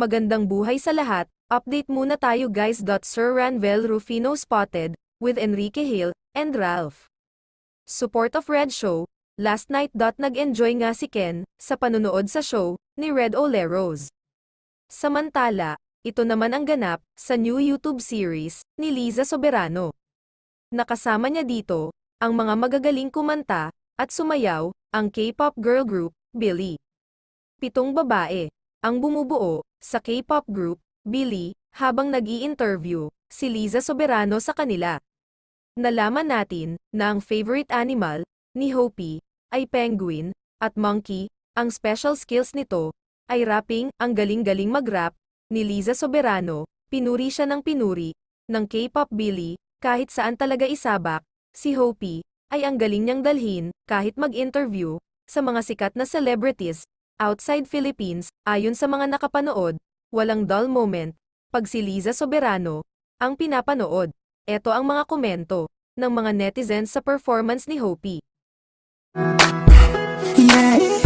Magandang buhay sa lahat, update muna tayo guys. Sir Ranvel Rufino spotted with Enrique Hill and Ralph. Support of Red Show, last night. Nag-enjoy nga si Ken sa panunood sa show ni Red Oleros. Samantala, ito naman ang ganap sa new YouTube series ni Liza Soberano. Nakasama niya dito ang mga magagaling kumanta at sumayaw, ang K-pop girl group, Billy. 7 babae ang bumubuo sa K-pop group, Billy, habang nag-i-interview si Liza Soberano sa kanila. Nalaman natin na ang favorite animal ni Hopi ay penguin at monkey. Ang special skills nito ay rapping. Ang galing-galing mag-rap ni Liza Soberano, pinuri siya ng pinuri ng K-pop Billy. Kahit saan talaga isabak, si Hopi ay ang galing niyang dalhin kahit mag-interview sa mga sikat na celebrities outside Philippines. Ayon sa mga nakapanood, walang dull moment pag si Liza Soberano ang pinapanood. Eto ang mga komento ng mga netizens sa performance ni Hopi. Yeah.